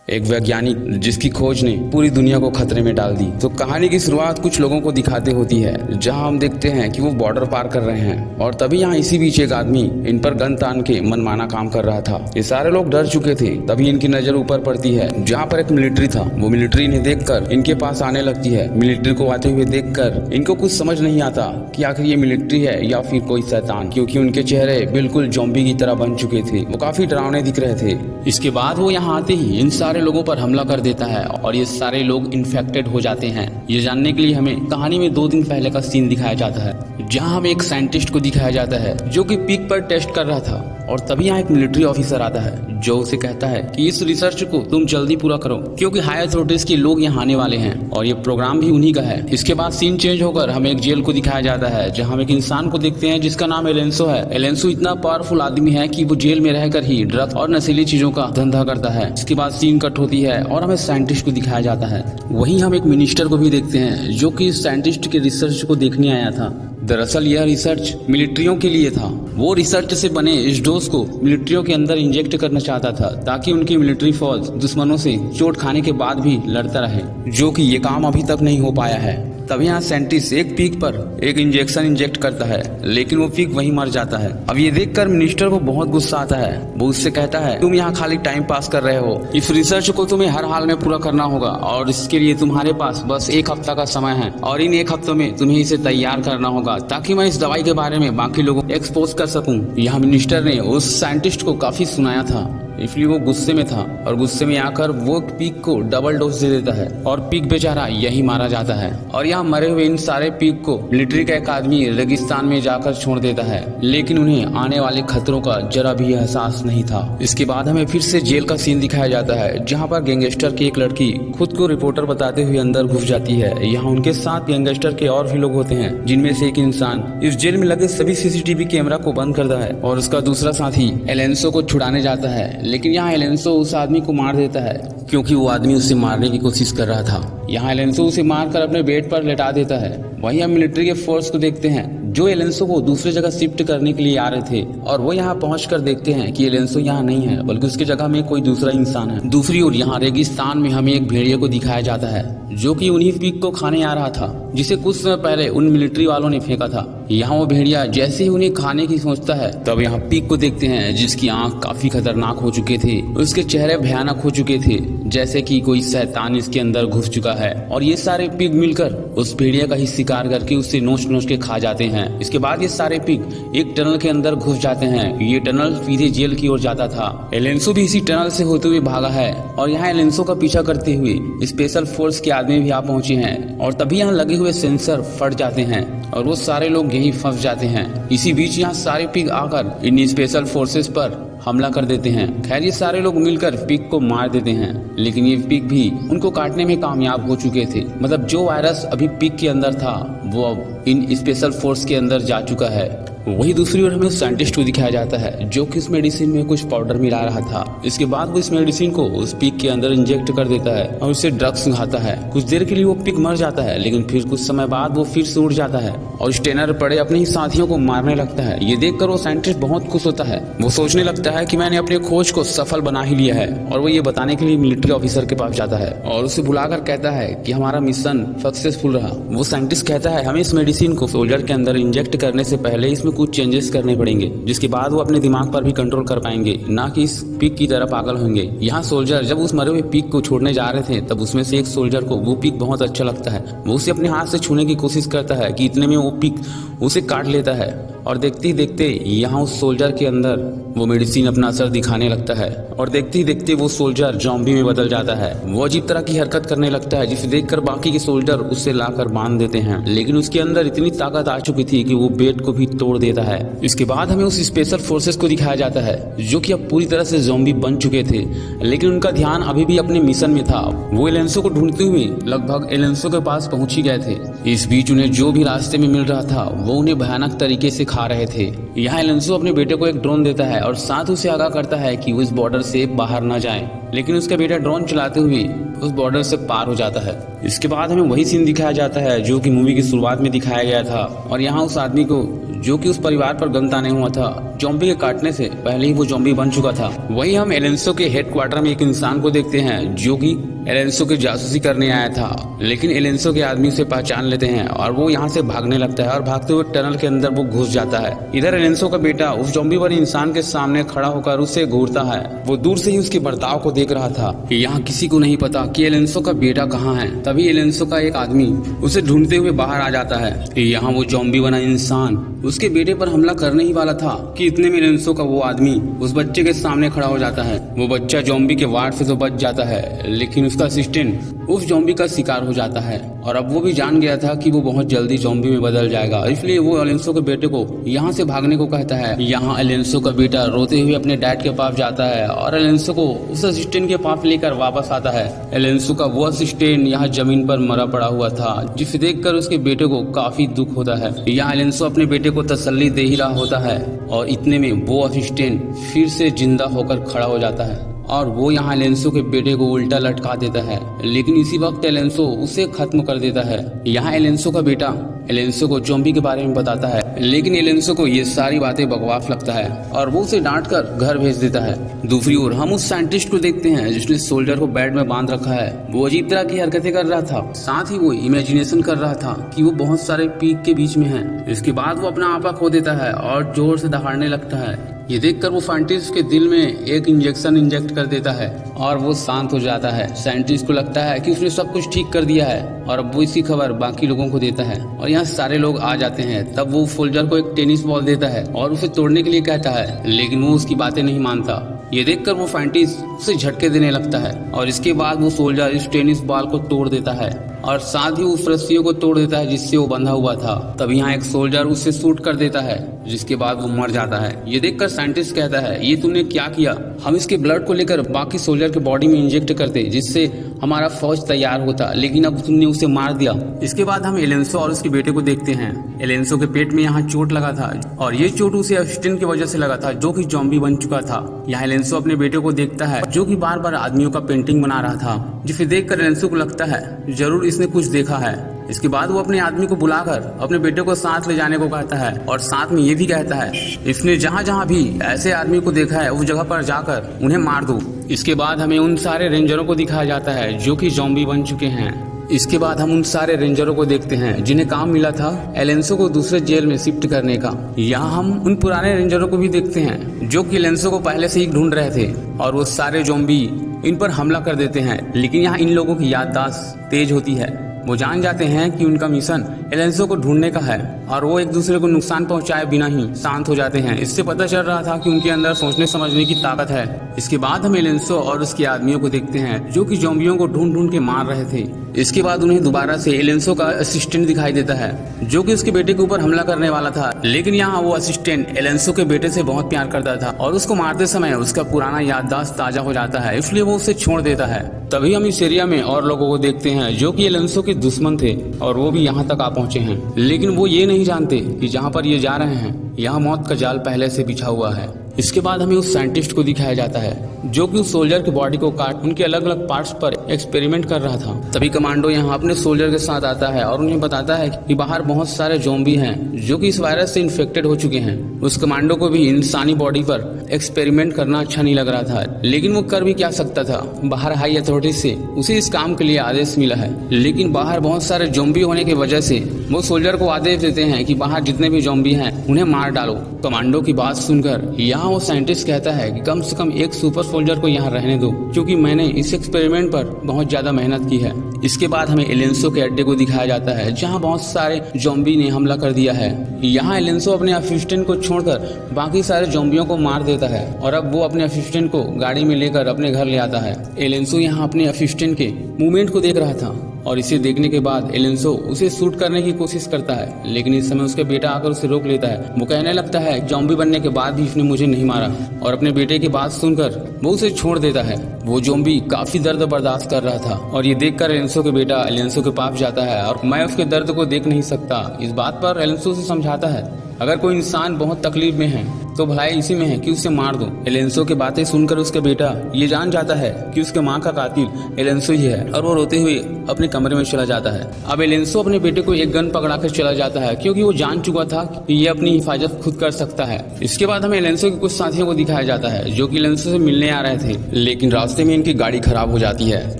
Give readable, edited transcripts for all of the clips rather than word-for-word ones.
एक वैज्ञानिक जिसकी खोज ने पूरी दुनिया को खतरे में डाल दी। तो कहानी की शुरुआत कुछ लोगों को दिखाते होती है, जहां हम देखते हैं कि वो बॉर्डर पार कर रहे हैं और तभी यहाँ इसी बीच एक आदमी इन पर गन तान के मनमाना काम कर रहा था। ये सारे लोग डर चुके थे। तभी इनकी नजर ऊपर पड़ती है, जहाँ पर एक मिलिट्री था। वो मिलिट्री इन्हें देखकर इनके पास आने लगती है। मिलिट्री को आते हुए देखकर इनको कुछ समझ नहीं आता कि आखिर ये मिलिट्री है या फिर कोई शैतान, क्योंकि उनके चेहरे बिल्कुल ज़ॉम्बी की तरह बन चुके थे। वो काफी डरावने दिख रहे थे। इसके बाद वो यहाँ आते ही इन सारे लोगों पर हमला कर देता है और ये सारे लोग इन्फेक्टेड हो जाते हैं। ये जानने के लिए हमें कहानी में 2 दिन पहले का सीन दिखाया जाता है, जहाँ हमें एक साइंटिस्ट को दिखाया जाता है जो कि पीक पर टेस्ट कर रहा था। और तभी यहाँ एक मिलिट्री ऑफिसर आता है जो उसे कहता है कि इस रिसर्च को तुम जल्दी पूरा करो, क्योंकि हाई अथॉरिटीज के लोग यहाँ आने वाले हैं और ये प्रोग्राम भी उन्हीं का है। इसके बाद सीन चेंज होकर हमें एक जेल को दिखाया जाता है, जहाँ हम एक इंसान को देखते हैं जिसका नाम एलेंसो है। एलेंसो इतना पावरफुल आदमी है कि वो जेल में रहकर ही ड्रग्स और नशीली चीजों का धंधा करता है। इसके बाद सीन कट होती है और हमें साइंटिस्ट को दिखाया जाता है। वहीं हम एक मिनिस्टर को भी देखते हैं जो कि साइंटिस्ट के रिसर्च को देखने आया था। दरअसल यह रिसर्च मिलिट्रियों के लिए था। वो रिसर्च से बने इस डोज को मिलिट्रियों के अंदर इंजेक्ट करना चाहता था, ताकि उनकी मिलिट्री फौज दुश्मनों से चोट खाने के बाद भी लड़ता रहे, जो कि ये काम अभी तक नहीं हो पाया है। तब यहाँ साइंटिस्ट एक पीक पर एक इंजेक्शन इंजेक्ट करता है, लेकिन वो पीक वहीं मर जाता है। अब ये देखकर मिनिस्टर को बहुत गुस्सा आता है। वो उससे कहता है, तुम यहाँ खाली टाइम पास कर रहे हो, इस रिसर्च को तुम्हें हर हाल में पूरा करना होगा और इसके लिए तुम्हारे पास बस 1 हफ्ता का समय है और इन 1 हफ्तों में तुम्हें इसे तैयार करना होगा, ताकि मैं इस दवाई के बारे में बाकी लोगों को एक्सपोज कर सकूं। यहाँ मिनिस्टर ने उस साइंटिस्ट को काफी सुनाया था, इसलिए वो गुस्से में था और गुस्से में आकर वो पीक को डबल डोज दे देता है और पीक बेचारा यही मारा जाता है। और यहाँ मरे हुए इन सारे पीक को मिलिट्री का एक आदमी रेगिस्तान में जाकर छोड़ देता है, लेकिन उन्हें आने वाले खतरों का जरा भी एहसास नहीं था। इसके बाद हमें फिर से जेल का सीन दिखाया जाता है, जहाँ पर गैंगस्टर की एक लड़की खुद को रिपोर्टर बताते हुए अंदर घुस जाती है। यहाँ उनके साथ गैंगस्टर के और भी लोग होते हैं, जिनमें से एक इंसान इस जेल में लगे सभी सीसीटीवी कैमरा को बंद करता है और उसका दूसरा साथी एलेंसो को छुड़ाने जाता है। लेकिन यहाँ एलेंसो उस आदमी को मार देता है, क्योंकि वो आदमी उसे मारने की कोशिश कर रहा था। यहाँ एलेंसो उसे मारकर अपने बेड पर लेटा देता है। वहीं हम मिलिट्री के फोर्स को देखते हैं जो एलेंसो को दूसरी जगह शिफ्ट करने के लिए आ रहे थे, और वो यहाँ पहुंचकर देखते हैं कि एलेंसो यहाँ नहीं है, बल्कि उसकी जगह में कोई दूसरा इंसान है। दूसरी ओर यहाँ रेगिस्तान में हमें एक भेड़िए को दिखाया जाता है जो कि उन्हीं पीक को खाने आ रहा था, जिसे कुछ समय पहले उन मिलिट्री वालों ने फेंका था। यहाँ वो भेड़िया जैसे ही उन्हें खाने की सोचता है, तब यहाँ पीक को देखते हैं जिसकी आंख काफी खतरनाक हो चुके थे, उसके चेहरे भयानक हो चुके थे, जैसे कि कोई शैतान इसके अंदर घुस चुका है। और ये सारे पिग मिलकर उस भेड़िया का ही शिकार करके उससे नोच नोच के खा जाते हैं। इसके बाद ये सारे पिग एक टनल के अंदर घुस जाते हैं। ये टनल सीधे जेल की ओर जाता था। एलेंसो भी इसी टनल से होते हुए भागा है और यहाँ एलेंसो का पीछा करते हुए स्पेशल फोर्स के आदमी भी आ पहुंचे हैं। और तभी यहाँ लगे हुए सेंसर फट जाते हैं और वो सारे लोग यहीं फंस जाते हैं। इसी बीच यहाँ सारे पिग आकर इन स्पेशल फोर्सेस पर हमला कर देते हैं। खैर ये सारे लोग मिलकर पिग को मार देते हैं, लेकिन ये पिग भी उनको काटने में कामयाब हो चुके थे। मतलब जो वायरस अभी पिग के अंदर था वो अब इन स्पेशल फोर्स के अंदर जा चुका है। वही दूसरी ओर हमें साइंटिस्ट को दिखाया जाता है जो कि इस मेडिसिन में कुछ पाउडर मिला रहा था। इसके बाद वो इस मेडिसिन को उस पिग के अंदर इंजेक्ट कर देता है और उसे ड्रग्स खाता है। कुछ देर के लिए वो पिग मर जाता है, लेकिन फिर कुछ समय बाद वो फिर से उड़ जाता है और स्टेनर पड़े अपने ही साथियों को मारने लगता है। ये देखकर वो साइंटिस्ट बहुत खुश होता है। वो सोचने लगता है कि मैंने अपने खोज को सफल बना ही लिया है, और वो ये बताने के लिए मिलिट्री ऑफिसर के पास जाता है और उसे बुलाकर कहता है कि हमारा मिशन सक्सेसफुल रहा। वो साइंटिस्ट कहता है हमें इस मेडिसिन को सोल्जर के अंदर इंजेक्ट करने से पहले इसमें कुछ चेंजेस करने पड़ेंगे, जिसके बाद वो अपने दिमाग पर भी कंट्रोल कर पाएंगे, ना कि इस पिग की तरह पागल होंगे। यहाँ सोल्जर जब उस मरे हुए पिग को छोड़ने जा रहे थे, तब उसमें से एक सोल्जर को वो पिग बहुत अच्छा लगता है। वो उसे अपने हाथ से छूने की कोशिश करता है कि इतने में वो पिग उसे काट लेता है और देखते ही देखते यहाँ उस सोल्जर के अंदर वो मेडिसिन अपना असर दिखाने लगता है और देखते ही देखते वो सोल्जर ज़ॉम्बी में बदल जाता है। वो अजीब तरह की हरकत करने लगता है, जिसे देखकर बाकी के सोल्जर उससे लाकर बांध देते हैं, लेकिन उसके अंदर इतनी ताकत आ चुकी थी कि वो बेड को भी तोड़ देता है। इसके बाद हमें उस स्पेशल फोर्सेस को दिखाया जाता है जो कि अब पूरी तरह से ज़ॉम्बी बन चुके थे, लेकिन उनका ध्यान अभी भी अपने मिशन में था। वो एलेंसो को ढूंढते हुए लगभग एलेंसो के पास पहुंच ही गए थे। इस बीच उन्हें जो भी रास्ते में मिल रहा था वो उन्हें भयानक तरीके से खा रहे थे। यहाँ एलेंसो अपने बेटे को एक ड्रोन देता है और साथ उसे आगाह करता है कि वो इस बॉर्डर से बाहर न जाए, लेकिन उसका बेटा ड्रोन चलाते हुए उस बॉर्डर से पार हो जाता है। इसके बाद हमें वही सीन दिखाया जाता है जो कि मूवी की शुरुआत में दिखाया गया था, और यहाँ उस आदमी को जो कि उस परिवार पर गन ताने हुआ था। जॉम्बी के काटने से पहले ही वो जॉम्बी बन चुका था। वहीं हम एलेंसो के हेडक्वार्टर में एक इंसान को देखते हैं जो कि एलेंसो की जासूसी करने आया था, लेकिन एलेंसो के आदमी उसे पहचान लेते हैं और वो यहाँ से भागने लगता है और भागते हुए टनल के अंदर वो घुस जाता है। इधर एलेंसो का बेटा उस जॉम्बी वाले इंसान के सामने खड़ा होकर उसे घूरता है। वो दूर से ही उसके बर्ताव को देख रहा था। यहाँ किसी को नहीं पता कि एलेंसो का बेटा कहाँ है। तभी एलेंसो का एक आदमी उसे ढूंढते हुए बाहर आ जाता है। यहाँ वो जॉम्बी बना इंसान उसके बेटे पर हमला करने ही वाला था कि इतने में एलेंसो का वो आदमी उस बच्चे के सामने खड़ा हो जाता है। वो बच्चा जॉम्बी के वार से तो बच जाता है, लेकिन उसका असिस्टेंट उस जॉम्बी का शिकार हो जाता है और अब वो भी जान गया था कि वो बहुत जल्दी जॉम्बी में बदल जाएगा। इसलिए वो एलेंसो के बेटे को यहाँ से भागने को कहता है। यहाँ एलेंसो का बेटा रोते हुए अपने डैड के पास जाता है और एलेंसो को उस असिस्टेंट के पास लेकर वापस आता है। एलेंसो का वो असिस्टेंट यहाँ जमीन पर मरा पड़ा हुआ था, जिसे देखकर उसके बेटे को काफी दुख होता है। यहाँ एलेंसो अपने बेटे को तसल्ली दे ही रहा होता है और इतने में वो असिस्टेंट फिर से जिंदा होकर खड़ा हो जाता है और वो यहाँ एलेंसो के बेटे को उल्टा लटका देता है, लेकिन इसी वक्त एलेंसो उसे खत्म कर देता है। यहाँ एलेंसो का बेटा एलेंसो को जॉम्बी के बारे में बताता है, लेकिन एलेंसो को ये सारी बातें बकवास लगता है और वो उसे डांट कर घर भेज देता है। दूसरी ओर हम उस साइंटिस्ट को देखते हैं जिसने सोल्जर को बेड में बांध रखा है। वो अजीब तरह की हरकतें कर रहा था, साथ ही वो इमेजिनेशन कर रहा था कि वो बहुत सारे पीक के बीच में है। इसके बाद वो अपना आपा खो देता है और जोर से दहाड़ने लगता है। ये देखकर वो साइंटिस्ट के दिल में एक इंजेक्शन इंजेक्ट कर देता है और वो शांत हो जाता है। साइंटिस्ट को लगता है कि उसने सब कुछ ठीक कर दिया है और अब वो इसकी खबर बाकी लोगों को देता है और यहाँ सारे लोग आ जाते हैं। तब वो सोल्जर को एक टेनिस बॉल देता है और उसे तोड़ने के लिए कहता है, लेकिन वो उसकी बातें नहीं मानता। ये देखकर वो साइंटिस्ट उसे झटके देने लगता है और इसके बाद वो सोल्जर इस टेनिस बॉल को तोड़ देता है और साथ ही उस रस्सियों को तोड़ देता है जिससे वो बंधा हुआ था। तब यहाँ एक सोल्जर उससे शूट कर देता है, जिसके बाद वो मर जाता है। ये देखकर साइंटिस्ट कहता है, ये तूने क्या किया? हम इसके ब्लड को लेकर बाकी सोल्जर के बॉडी में इंजेक्ट करते जिससे हमारा फौज तैयार होता, लेकिन अब तुमने उसे मार दिया। इसके बाद हम एलेंसो और उसके बेटे को देखते हैं। एलेंसो के पेट में यहाँ चोट लगा था और ये चोट उसे असिस्टेंट की वजह से लगा था जो कि जॉम्बी बन चुका था। यहाँ एलेंसो अपने बेटे को देखता है जो कि बार बार आदमियों का पेंटिंग बना रहा था, जिसे देखकर एलेंसो को लगता है जरूर इसने कुछ देखा है। इसके बाद वो अपने आदमी को बुलाकर अपने बेटे को साथ ले जाने को कहता है और साथ में ये भी कहता है इसने जहाँ जहाँ भी ऐसे आदमी को देखा है उस जगह पर जाकर उन्हें मार दो। इसके बाद हमें उन सारे रेंजरों को दिखाया जाता है जो कि जॉम्बी बन चुके हैं। इसके बाद हम उन सारे रेंजरों को देखते हैं जिन्हें काम मिला था एलेंसो को दूसरे जेल में शिफ्ट करने का। यहाँ हम उन पुराने रेंजरों को भी देखते हैं जो कि एलेंसो को पहले से ही ढूंढ रहे थे और वो सारे जॉम्बी इन पर हमला कर देते हैं, लेकिन यहाँ इन लोगों की याददाश्त तेज होती है। वो जान जाते हैं कि उनका मिशन एलेंसो को ढूंढने का है और वो एक दूसरे को नुकसान पहुंचाए बिना ही शांत हो जाते हैं। इससे पता चल रहा था कि उनके अंदर सोचने समझने की ताकत है। इसके बाद हम एलेंसो और उसके आदमियों को देखते हैं जो कि ज़ॉम्बियों को ढूंढ ढूंढ के मार रहे थे। इसके बाद उन्हें दोबारा से एलेंसो का असिस्टेंट दिखाई देता है जो कि उसके बेटे के ऊपर हमला करने वाला था, लेकिन यहाँ वो असिस्टेंट एलेंसो के बेटे से बहुत प्यार करता था और उसको मारते समय उसका पुराना याददाश्त ताजा हो जाता है, इसलिए वो उसे छोड़ देता है। तभी हम इस एरिया में और लोगों को देखते हैं जो कि एलेंसो के दुश्मन थे और वो भी यहाँ तक आ पहुंचे हैं, लेकिन वो ये नहीं जानते कि जहाँ पर ये जा रहे हैं यहाँ मौत का जाल पहले से बिछा हुआ है। इसके बाद हमें उस साइंटिस्ट को दिखाया जाता है जो कि उस सोल्जर की बॉडी को काट उनके अलग अलग पार्ट्स पर एक्सपेरिमेंट कर रहा था। तभी कमांडो यहाँ अपने सोल्जर के साथ आता है और उन्हें बताता है कि बाहर बहुत सारे ज़ॉम्बी हैं जो कि इस वायरस से इन्फेक्टेड हो चुके हैं। उस कमांडो को भी इंसानी बॉडी पर एक्सपेरिमेंट करना अच्छा नहीं लग रहा था, लेकिन वो कर भी क्या सकता था। बाहर हाई अथॉरिटी से उसे इस काम के लिए आदेश मिला है, लेकिन बाहर बहुत सारे ज़ॉम्बी होने की वजह से वो सोल्जर को आदेश देते हैं कि बाहर जितने भी ज़ॉम्बी हैं उन्हें मार डालो। कमांडो की बात सुनकर यहाँ वो साइंटिस्ट कहता है कि कम से कम एक सुपर सोल्जर को यहाँ रहने दो, क्योंकि मैंने इस एक्सपेरिमेंट पर बहुत ज्यादा मेहनत की है। इसके बाद हमें एलेंसो के अड्डे को दिखाया जाता है जहाँ बहुत सारे ज़ॉम्बी ने हमला कर दिया है। यहाँ एलेंसो अपने असिस्टेंट को छोड़कर बाकी सारे ज़ॉम्बियों को मार देता है और अब वो अपने असिस्टेंट को गाड़ी में लेकर अपने घर ले आता है। एलेंसो यहाँ अपने असिस्टेंट के मूवमेंट को देख रहा था और इसे देखने के बाद एलेंसो उसे शूट करने की कोशिश करता है, लेकिन इस समय उसके बेटा आकर उसे रोक लेता है। वो कहने लगता है ज़ॉम्बी बनने के बाद भी इसने मुझे नहीं मारा और अपने बेटे की बात सुनकर वो उसे छोड़ देता है। वो ज़ॉम्बी काफी दर्द बर्दाश्त कर रहा था और ये देखकर एलेंसो के बेटा एलेंसो के पास जाता है और मैं उसके दर्द को देख नहीं सकता। इस बात पर एलेंसो उसे समझाता है अगर कोई इंसान बहुत तकलीफ में है तो भलाई इसी में है कि उसे मार दो। एलेंसो की बातें सुनकर उसका बेटा ये जान जाता है कि उसके माँ का कातिल एलेंसो ही है और वो रोते हुए अपने कमरे में चला जाता है। अब एलेंसो अपने बेटे को एक गन पकड़ाकर चला जाता है क्योंकि वो जान चुका था कि ये अपनी हिफाजत खुद कर सकता है। इसके बाद हमें एलेंसो के कुछ साथियों को दिखाया जाता है जो कि एलेंसो से मिलने आ रहे थे, लेकिन रास्ते में इनकी गाड़ी खराब हो जाती है।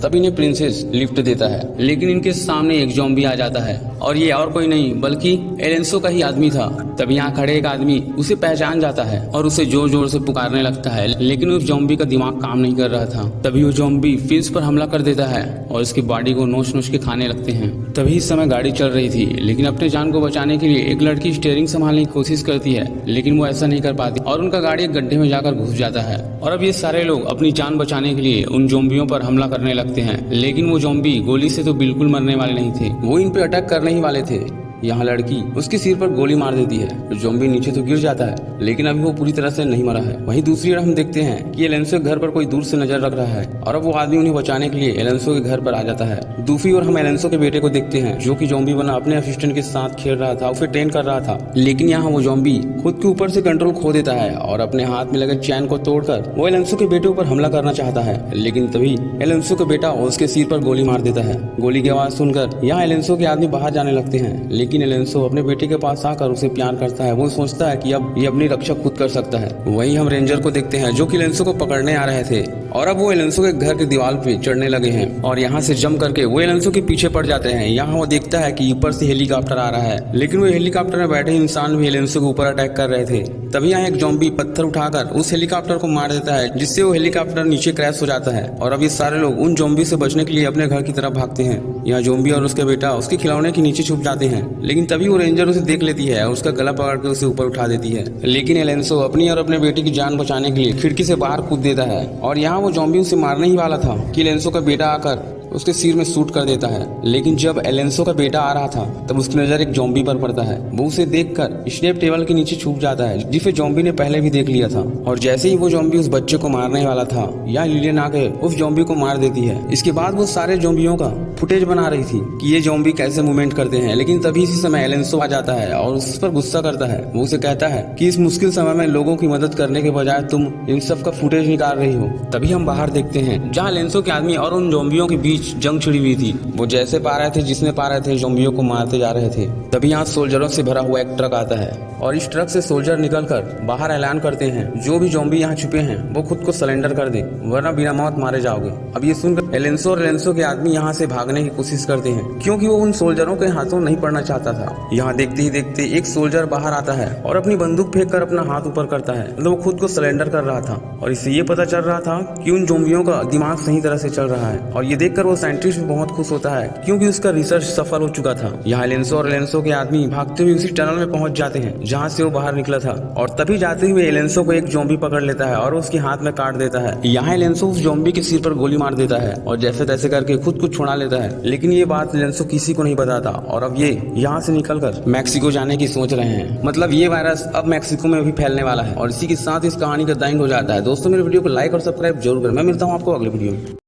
तब इन्हें प्रिंसेस लिफ्ट देता है, लेकिन इनके सामने एक ज़ॉम्बी आ जाता है और ये और कोई नहीं बल्कि एलेंसो का ही आदमी था। तब यहाँ खड़े एक आदमी उसे पहचान जाता है और उसे जोर जोर से पुकारने लगता है, लेकिन उस ज़ॉम्बी का दिमाग काम नहीं कर रहा था। तभी वो ज़ॉम्बी फिंच पर हमला कर देता है और उसकी बॉडी को नोच नोच के खाने लगते हैं। तभी इस समय गाड़ी चल रही थी, लेकिन अपने जान को बचाने के लिए एक लड़की स्टीयरिंग संभालने की कोशिश करती है, लेकिन वो ऐसा नहीं कर पाती और उनका गाड़ी एक गड्ढे में जाकर घुस जाता है। और अब ये सारे लोग अपनी जान बचाने के लिए उन ज़ॉम्बियों पर हमला करने लगते हैं, लेकिन वो ज़ॉम्बी गोली से तो बिल्कुल मरने वाले नहीं थे, वो इन पे अटैक करने ही वाले थे। यहाँ लड़की उसके सिर पर गोली मार देती है। ज़ॉम्बी नीचे तो गिर जाता है, लेकिन अभी वो पूरी तरह से नहीं मरा है। वहीं दूसरी ओर हम देखते हैं कि एलेंसो के घर पर कोई दूर से नजर रख रहा है और अब वो आदमी उन्हें बचाने के लिए एलेंसो के घर पर आ जाता है। दूसरी ओर हम एलेंसो के बेटे को देखते हैं जो कि ज़ॉम्बी बना अपने असिस्टेंट के साथ खेल रहा था, उसे ट्रेन कर रहा था, लेकिन यहाँ वो ज़ॉम्बी खुद के ऊपर से कंट्रोल खो देता है और अपने हाथ में लगे चैन को तोड़कर वो एलेंसो के बेटे ऊपर हमला करना चाहता है, लेकिन तभी एलेंसो का बेटा उसके सिर पर गोली मार देता है। गोली की आवाज सुनकर यहाँ एलेंसो के आदमी बाहर जाने लगते हैं, लेकिन एलेंसो अपने बेटे के पास आकर उसे प्यार करता है। वो सोचता है कि अब ये अपनी रक्षा खुद कर सकता है। वहीं हम रेंजर को देखते हैं जो कि एलेंसो को पकड़ने आ रहे थे और अब वो एलेंसो के घर के दीवार पे चढ़ने लगे हैं और यहाँ से जंप करके वो एलेंसो के पीछे पड़ जाते हैं। यहाँ वो देखता है कि ऊपर से हेलीकॉप्टर आ रहा है, लेकिन वो हेलीकॉप्टर में बैठे इंसान भी एलेंसो के ऊपर अटैक कर रहे थे। तभी यहाँ एक ज़ॉम्बी पत्थर उठाकर उस हेलीकॉप्टर को मार देता है, जिससे वो हेलीकॉप्टर नीचे क्रैश हो जाता है और अब ये सारे लोग उन ज़ॉम्बी से बचने के लिए अपने घर की तरफ भागते हैं। यहाँ ज़ॉम्बी और उसके बेटा उसके खिलौने के नीचे छुप जाते हैं, लेकिन तभी वो रेंजर उसे देख लेती है और उसका गला पकड़ के उसे ऊपर उठा देती है। लेकिन एलेंसो अपनी और अपने बेटे की जान बचाने के लिए खिड़की से बाहर कूद देता है और यहाँ वो ज़ॉम्बी उसे मारने ही वाला था कि एलेंसो का बेटा आकर उसके सिर में शूट कर देता है। लेकिन जब एलेंसो का बेटा आ रहा था तब उसकी नजर एक ज़ॉम्बी पर पड़ता है। वो उसे देखकर स्नैप टेबल के नीचे छुप जाता है, जिसे ज़ॉम्बी ने पहले भी देख लिया था। और जैसे ही वो ज़ॉम्बी उस बच्चे को मारने वाला था, यहाँ लिलियन आके उस ज़ॉम्बी को मार देती है। इसके बाद वो सारे ज़ॉम्बियों का फुटेज बना रही थी कि ये ज़ॉम्बी कैसे मूवमेंट करते हैं, लेकिन तभी इसी समय एलेंसो आ जाता है और उस पर गुस्सा करता है। वो उसे कहता है कि इस मुश्किल समय में लोगों की मदद करने के बजाय तुम इन सब का फुटेज निकाल रही हो। तभी हम बाहर देखते हैं जहाँ एलेंसो के आदमी और उन ज़ॉम्बियों के बीच जंग छिड़ी हुई थी। वो जैसे पा रहे थे जिसने पा रहे थे ज़ॉम्बियों को मारते जा रहे थे। तभी यहाँ सोल्जरों से भरा हुआ एक ट्रक आता है और इस ट्रक से सोल्जर निकलकर बाहर ऐलान करते हैं जो भी ज़ॉम्बी यहाँ छुपे हैं वो खुद को सरेंडर कर दे, वरना बिना मौत मारे जाओगे। अब ये सुनकर एलेंसो और एलेंसो के आदमी यहाँ से भागने की कोशिश करते हैं क्योंकि वो उन सोल्जरों के हाथों नहीं पड़ना चाहता था। यहाँ देखते ही देखते एक सोल्जर बाहर आता है और अपनी बंदूक फेंक कर अपना हाथ ऊपर करता है, मतलब वो खुद को सरेंडर कर रहा था। और इससे ये पता चल रहा था कि उन ज़ॉम्बियों का दिमाग सही तरह से चल रहा है और ये देखकर वो साइंटिस्ट भी बहुत खुश होता है क्योंकि उसका रिसर्च सफल हो चुका था। यहाँ एलेंसो और एलेंसो के आदमी भागते हुए उसी टनल में पहुंच जाते हैं जहाँ से वो बाहर निकला था और तभी जाते हुए एलेंसो को एक ज़ॉम्बी पकड़ लेता है और उसके हाथ में काट देता है। यहाँ एलेंसो उस ज़ॉम्बी के सिर पर गोली मार देता है और जैसे तैसे करके खुद को छुड़ा लेता है, लेकिन ये बात एलेंसो किसी को नहीं बताता और अब ये यहाँ से निकलकर मैक्सिको जाने की सोच रहे हैं। मतलब ये वायरस अब मैक्सिको में भी फैलने वाला है और इसी के साथ इस कहानी का एंड हो जाता है। दोस्तों मेरे वीडियो को लाइक और सब्सक्राइब जरूर करें। मैं मिलता हूँ आपको अगले वीडियो में।